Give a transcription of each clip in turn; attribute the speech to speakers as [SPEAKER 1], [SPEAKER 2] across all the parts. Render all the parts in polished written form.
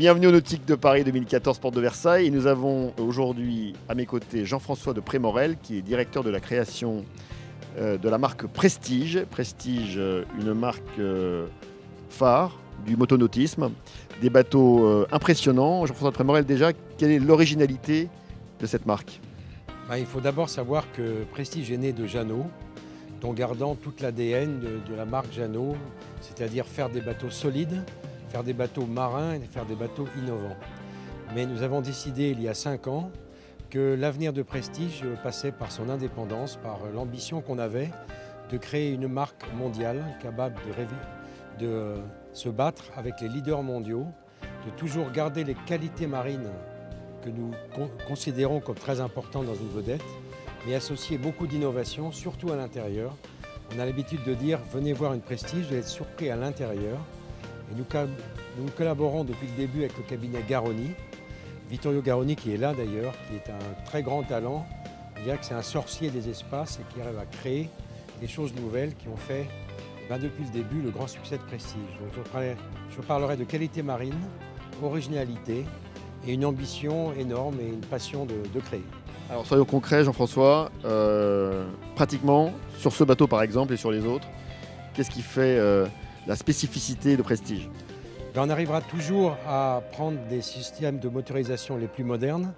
[SPEAKER 1] Bienvenue au Nautique de Paris 2014, porte de Versailles. Et nous avons aujourd'hui à mes côtés Jean-François de Prémorel, qui est directeur de la création de la marque Prestige. Prestige, une marque phare du motonautisme, des bateaux impressionnants. Jean-François de Prémorel, déjà, quelle est l'originalité de cette marque?
[SPEAKER 2] Il faut d'abord savoir que Prestige est né de Jeannot, en gardant toute l'ADN de la marque Jeannot, c'est-à-dire faire des bateaux solides, faire des bateaux marins et faire des bateaux innovants. Mais nous avons décidé il y a 5 ans que l'avenir de Prestige passait par son indépendance, par l'ambition qu'on avait de créer une marque mondiale capable de se battre avec les leaders mondiaux, de toujours garder les qualités marines que nous considérons comme très importantes dans une vedette, mais associer beaucoup d'innovation, surtout à l'intérieur. On a l'habitude de dire « venez voir une Prestige, vous allez être surpris à l'intérieur ». Et nous collaborons depuis le début avec le cabinet Garoni, Vittorio Garoni qui est là d'ailleurs, qui est un très grand talent. On dirait que c'est un sorcier des espaces et qui arrive à créer des choses nouvelles qui ont fait depuis le début le grand succès de Prestige. Donc je parlerai de qualité marine, originalité et une ambition énorme et une passion de créer.
[SPEAKER 1] Alors soyons concrets Jean-François, pratiquement sur ce bateau par exemple et sur les autres, qu'est-ce qui fait la spécificité de Prestige?
[SPEAKER 2] On arrivera toujours à prendre des systèmes de motorisation les plus modernes.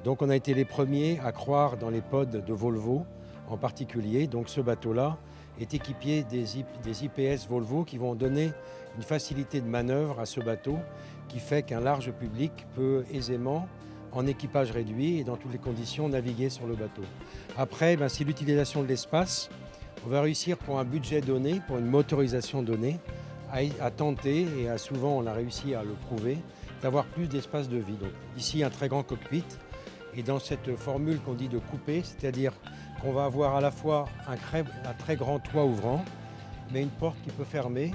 [SPEAKER 2] Donc on a été les premiers à croire dans les pods de Volvo en particulier. Donc ce bateau-là est équipé des IPS Volvo qui vont donner une facilité de manœuvre à ce bateau qui fait qu'un large public peut aisément, en équipage réduit et dans toutes les conditions, naviguer sur le bateau. Après, c'est l'utilisation de l'espace. On va réussir pour un budget donné, pour une motorisation donnée, à tenter, et souvent on a réussi à le prouver, d'avoir plus d'espace de vie. Donc, ici, un très grand cockpit, et dans cette formule qu'on dit de couper, c'est-à-dire qu'on va avoir à la fois un très grand toit ouvrant, mais une porte qui peut fermer,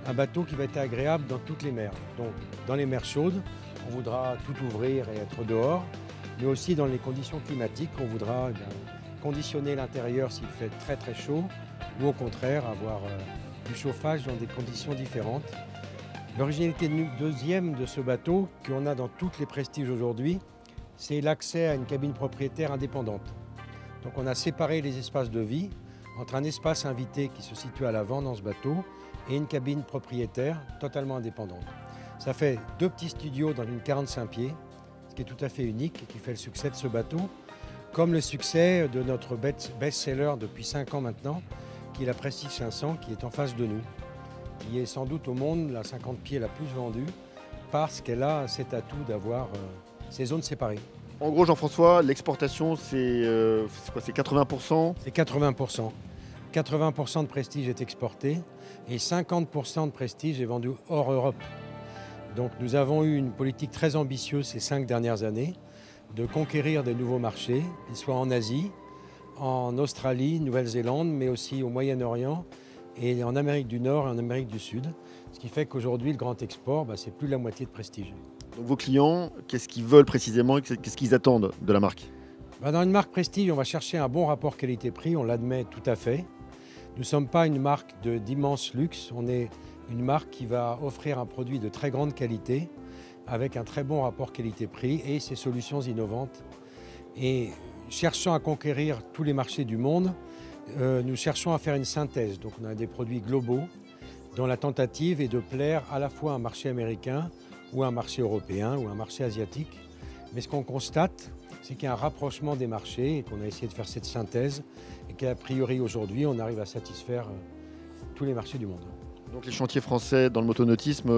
[SPEAKER 2] un bateau qui va être agréable dans toutes les mers. Donc, dans les mers chaudes, on voudra tout ouvrir et être dehors, mais aussi dans les conditions climatiques, on voudra conditionner l'intérieur s'il fait très très chaud, ou au contraire avoir du chauffage dans des conditions différentes. L'originalité deuxième de ce bateau, qu'on a dans toutes les Prestiges aujourd'hui, c'est l'accès à une cabine propriétaire indépendante. Donc on a séparé les espaces de vie entre un espace invité qui se situe à l'avant dans ce bateau et une cabine propriétaire totalement indépendante. Ça fait 2 petits studios dans une 45 pieds, ce qui est tout à fait unique et qui fait le succès de ce bateau, comme le succès de notre best-seller depuis 5 ans maintenant, qui est la Prestige 500, qui est en face de nous, qui est sans doute au monde la 50 pieds la plus vendue, parce qu'elle a cet atout d'avoir ces zones séparées.
[SPEAKER 1] En gros, Jean-François, l'exportation, c'est 80%?
[SPEAKER 2] C'est 80%. 80% de Prestige est exporté et 50% de Prestige est vendu hors Europe. Donc nous avons eu une politique très ambitieuse ces 5 dernières années, de conquérir des nouveaux marchés, qu'ils soient en Asie, en Australie, Nouvelle-Zélande, mais aussi au Moyen-Orient et en Amérique du Nord et en Amérique du Sud. Ce qui fait qu'aujourd'hui, le grand export, c'est plus de la moitié de Prestige.
[SPEAKER 1] Donc vos clients, qu'est-ce qu'ils veulent précisément, qu'est-ce qu'ils attendent de la marque?
[SPEAKER 2] Dans une marque Prestige, on va chercher un bon rapport qualité-prix, on l'admet tout à fait. Nous ne sommes pas une marque d'immense luxe, on est une marque qui va offrir un produit de très grande qualité avec un très bon rapport qualité-prix et ses solutions innovantes. Et cherchant à conquérir tous les marchés du monde, nous cherchons à faire une synthèse. Donc on a des produits globaux dont la tentative est de plaire à la fois à un marché américain ou à un marché européen ou à un marché asiatique. Mais ce qu'on constate, c'est qu'il y a un rapprochement des marchés et qu'on a essayé de faire cette synthèse et qu'a priori aujourd'hui, on arrive à satisfaire tous les marchés du monde.
[SPEAKER 1] Donc les chantiers français dans le motonautisme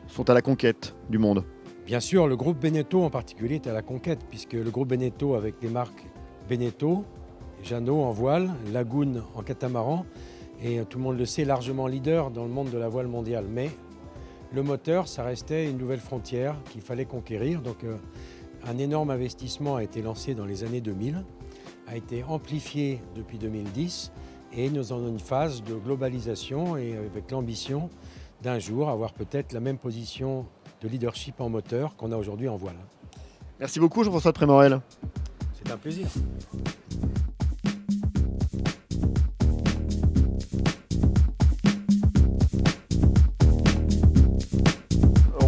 [SPEAKER 1] sont à la conquête du monde?
[SPEAKER 2] Bien sûr, le groupe Beneteau en particulier est à la conquête, puisque le groupe Beneteau avec les marques Beneteau, Jeannot en voile, Lagoon en catamaran, et tout le monde le sait, largement leader dans le monde de la voile mondiale. Mais le moteur, ça restait une nouvelle frontière qu'il fallait conquérir. Donc Un énorme investissement a été lancé dans les années 2000, a été amplifié depuis 2010 et nous avons une phase de globalisation et avec l'ambition d'un jour avoir peut-être la même position de leadership en moteur qu'on a aujourd'hui en voile.
[SPEAKER 1] Merci beaucoup Jean-François de Prémorel.
[SPEAKER 2] C'est un plaisir.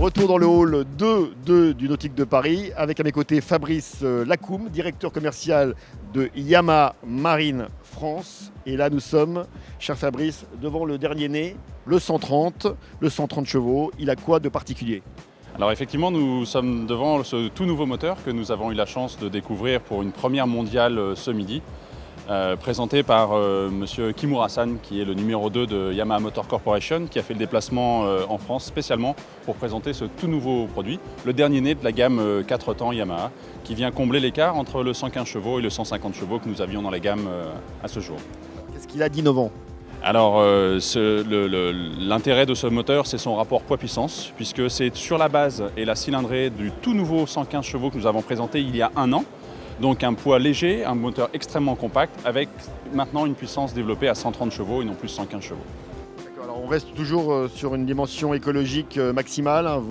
[SPEAKER 1] Retour dans le hall 2 du Nautique de Paris avec à mes côtés Fabrice Lacoum, directeur commercial de Yamaha Marine France. Et là nous sommes, cher Fabrice, devant le dernier né, le 130 chevaux. Il a quoi de particulier ?
[SPEAKER 3] Alors effectivement, nous sommes devant ce tout nouveau moteur que nous avons eu la chance de découvrir pour une première mondiale ce midi, présenté par monsieur Kimura-san, qui est le numéro 2 de Yamaha Motor Corporation, qui a fait le déplacement en France spécialement pour présenter ce tout nouveau produit, le dernier né de la gamme 4 temps Yamaha, qui vient combler l'écart entre le 115 chevaux et le 150 chevaux que nous avions dans la gamme à ce jour.
[SPEAKER 1] Qu'est-ce qu'il a d'innovant ?
[SPEAKER 3] Alors l'intérêt de ce moteur, c'est son rapport poids-puissance, puisque c'est sur la base et la cylindrée du tout nouveau 115 chevaux que nous avons présenté il y a un an. Donc un poids léger, un moteur extrêmement compact, avec maintenant une puissance développée à 130 chevaux et non plus 115 chevaux.
[SPEAKER 1] D'accord, alors on reste toujours sur une dimension écologique maximale, hein.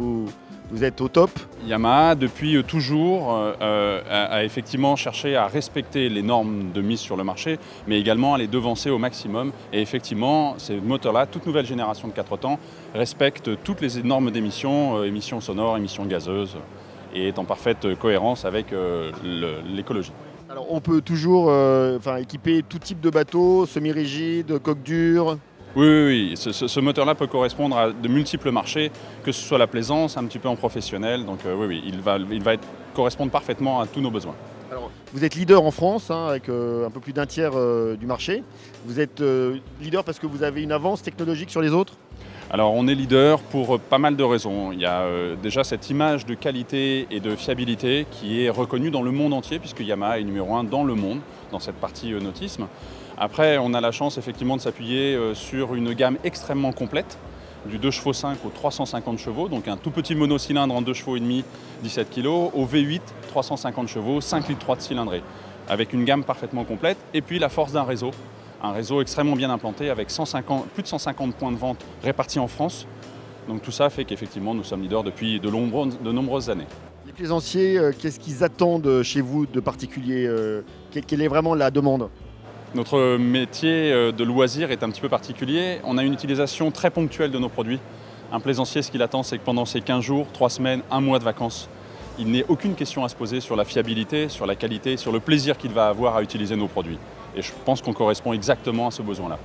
[SPEAKER 1] Vous êtes au top.
[SPEAKER 3] Yamaha, depuis toujours, a effectivement cherché à respecter les normes de mise sur le marché, mais également à les devancer au maximum. Et effectivement, ces moteurs-là, toute nouvelle génération de 4 temps, respectent toutes les normes d'émissions, émissions sonores, émissions gazeuses, et est en parfaite cohérence avec l'écologie.
[SPEAKER 1] Alors on peut toujours équiper tout type de bateau, semi-rigide, coque dure.
[SPEAKER 3] Oui. Ce moteur-là peut correspondre à de multiples marchés, que ce soit la plaisance, un petit peu en professionnel. Donc il va correspondre parfaitement à tous nos besoins.
[SPEAKER 1] Alors, vous êtes leader en France, hein, avec un peu plus d'un tiers du marché. Vous êtes leader parce que vous avez une avance technologique sur les autres ?
[SPEAKER 3] Alors on est leader pour pas mal de raisons. Il y a déjà cette image de qualité et de fiabilité qui est reconnue dans le monde entier, puisque Yamaha est numéro 1 dans le monde, dans cette partie nautisme. Après, on a la chance effectivement de s'appuyer sur une gamme extrêmement complète, du 2 chevaux 5 au 350 chevaux, donc un tout petit monocylindre en 2 chevaux et demi, 17 kg, au V8, 350 chevaux, 5 litres 3 de cylindrée, avec une gamme parfaitement complète, et puis la force d'un réseau. Un réseau extrêmement bien implanté avec plus de 150 points de vente répartis en France. Donc tout ça fait qu'effectivement nous sommes leaders depuis de nombreuses années.
[SPEAKER 1] Les plaisanciers, qu'est-ce qu'ils attendent chez vous de particulier ? Quelle est vraiment la demande ?
[SPEAKER 3] Notre métier de loisir est un petit peu particulier. On a une utilisation très ponctuelle de nos produits. Un plaisancier, ce qu'il attend, c'est que pendant ces 15 jours, 3 semaines, 1 mois de vacances, il n'ait aucune question à se poser sur la fiabilité, sur la qualité, sur le plaisir qu'il va avoir à utiliser nos produits. Et je pense qu'on correspond exactement à ce besoin-là.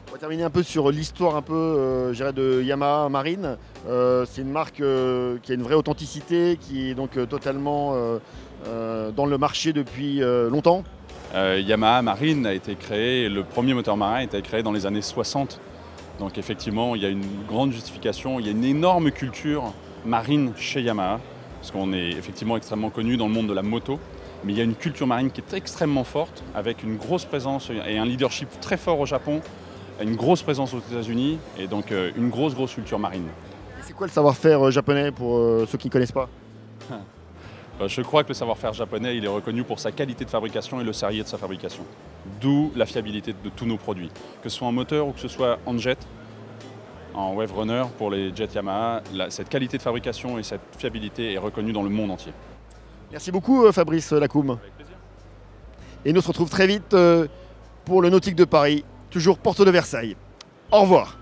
[SPEAKER 1] On va terminer un peu sur l'histoire de Yamaha Marine. C'est une marque qui a une vraie authenticité, qui est donc totalement dans le marché depuis longtemps.
[SPEAKER 3] Yamaha Marine a été créé, le premier moteur marin a été créé dans les années 60. Donc effectivement, il y a une grande justification, il y a une énorme culture marine chez Yamaha, parce qu'on est effectivement extrêmement connu dans le monde de la moto. Mais il y a une culture marine qui est extrêmement forte, avec une grosse présence et un leadership très fort au Japon, une grosse présence aux États-Unis et donc une grosse culture marine.
[SPEAKER 1] Et c'est quoi le savoir-faire japonais pour ceux qui ne connaissent pas ?
[SPEAKER 3] Je crois que le savoir-faire japonais, il est reconnu pour sa qualité de fabrication et le sérieux de sa fabrication. D'où la fiabilité de tous nos produits. Que ce soit en moteur ou que ce soit en jet, en wave runner pour les jets Yamaha, cette qualité de fabrication et cette fiabilité est reconnue dans le monde entier.
[SPEAKER 1] Merci beaucoup Fabrice Lacoum.
[SPEAKER 3] Avec plaisir.
[SPEAKER 1] Et nous se retrouve très vite pour le Nautique de Paris, toujours porte de Versailles. Au revoir.